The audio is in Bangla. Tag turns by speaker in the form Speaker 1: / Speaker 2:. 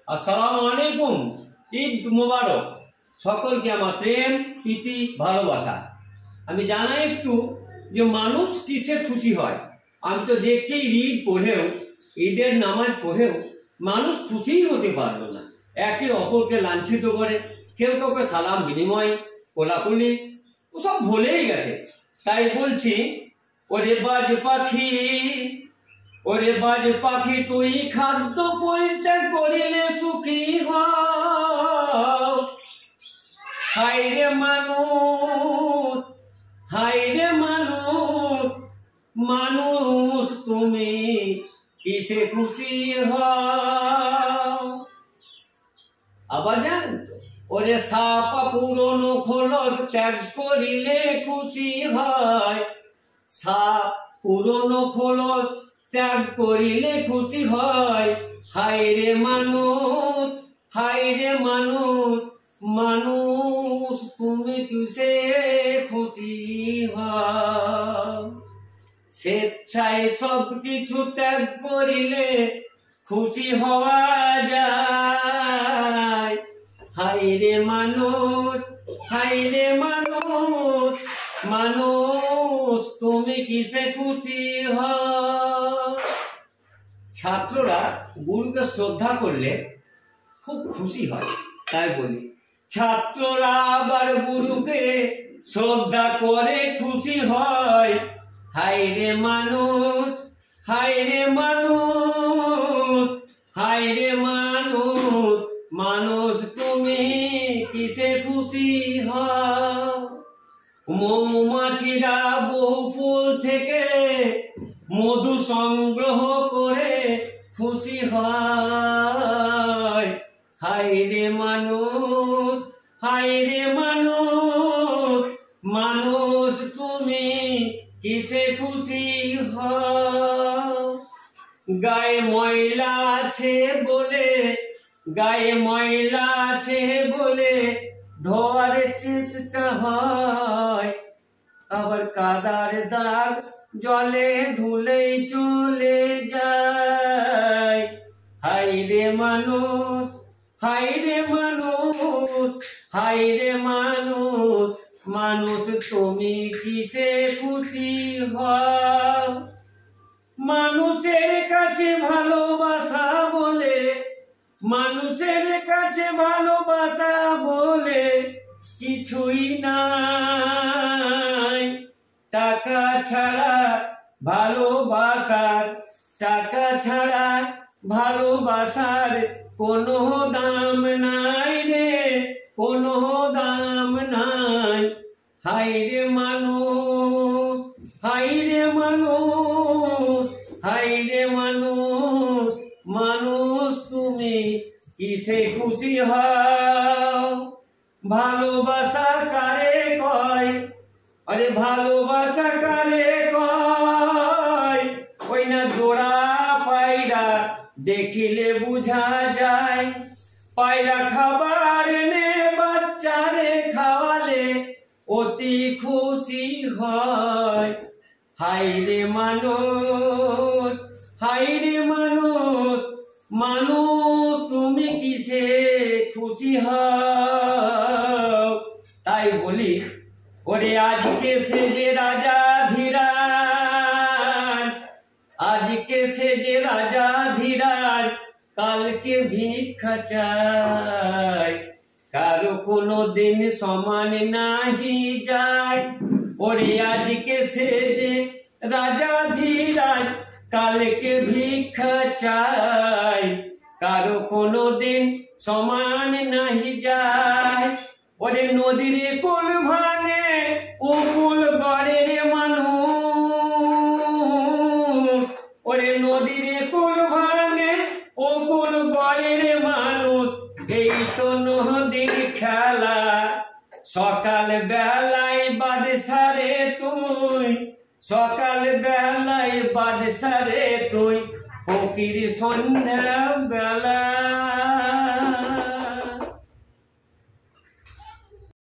Speaker 1: আসসালামু আলাইকুম। ঈদ মোবারক। সকলকে আমার প্রেম প্রীতি ভালোবাসা। আমি জানাই একটু যে মানুষ কিসে খুশি হয়। আমি তো দেখছি ঈদ পড়েও, ঈদের নামাজ পড়েও মানুষ খুশিই হতে পারলো না। একে অপরকে লাঞ্ছিত করে, কেউ কাউকে সালাম বিনিময় কোলাকুলি ওসব ভুলেই গেছে। তাই বলছি, ওরে বাজ পাখি, ওরে বাজ পাখি, তুই খাদ্য পরিত্যাগ করিলে সুখী হও। হায় রে মানুষ, হায় রে মানুষ, মানুষ তুমি কিসে খুশি হও। আবার জানেন তো, ওরে সাপা পুরনো খোলস ত্যাগ করিলে খুশি হয়। সাপ পুরনো খোলস ত্যাগ করিলে খুশি হয়। হায় রে মানুষ, হায় রে মানুষ, মানুষ তুমি কিসে খুশি হও। স্বেচ্ছায় সব কিছু ত্যাগ করিলে খুশি হওয়া যায়। হায় রে মানুষ, হায় রে মানুষ, মানুষ তুমি কিসে খুশি হও। ছাত্ররা গুরুকে শ্রদ্ধা করলে খুব খুশি হয়। তাই বলি, ছাত্ররা আবার গুরুকে শ্রদ্ধা করে খুশি হয়। হায় রে মানুষ, হায় রে মানুষ, হায় রে মানুষ, মানুষ তুমি কিসে খুশি হও। মৌমাছিরা বহু ফুল থেকে মধু সংগ্রহ করে খুশি হয়। হায় রে মানুষ, হায় রে মানুষ, মানুষ তুমি কিসে খুশি হও। গায়ে ময়লা আছে বলে, গায়ে ময়লা আছে বলে ধোয়ার চেষ্টা হয়। আবার কাদার দাগ জলে ধুলেই চলে যায়। হায় রে মানুষ, হায় রে মানুষ, হায় রে মানুষ, মানুষ তুমি কিসে খুশি হও। মানুষের কাছে ভালোবাসা বলে, মানুষের কাছে ভালোবাসা বলে কিছুই নাই। টাকা ছাড়া ভালোবাসার, টাকা ছাড়া ভালোবাসার কোনো দাম নাই রে, কোনো দাম নাই। হায় রে মানুষ, হায় রে মানুষ, হায় রে মানুষ, মানুষ তুমি কিসে খুশি হও। ভালোবাসা কারে কয়, আরে ভালোবাসা কারে কয়। ওই না জোড়া পায়রা দেখিলে বুঝা যায়। পায়রা খাবার এনে বাচ্চারে খাওয়ালে অতি খুশি হয়। হায় রে মানুষ, হায় রে মানুষ, মানুষ তুমি কিসে খুশি হও। তাই বলি, ওরে আজকে সে যে রাজা ধীরাজ, আজকে সে যে রাজা ধীরাজ, কালকে ভিক্ষা চায়। কারো কোনো দিন সমান নাহি যায়। ওরে আজকে সে যে রাজা ধীরাজ, কালকে ভিক্ষা চায়। কারো কোনো দিন সমান নাহি যায়। ওরে নদীর কুল ভাঙে উকুল গড়ে রে মানুষ। ওরে নদীর কুল ভাঙে উকুল গড়ে রে মানুষ। এই তো নদীর খেলা, সকাল বেলায় বাদশারে তুই, সকাল বেলায় বাদশারে তুই, ফকির সন্ধ্যা বেলা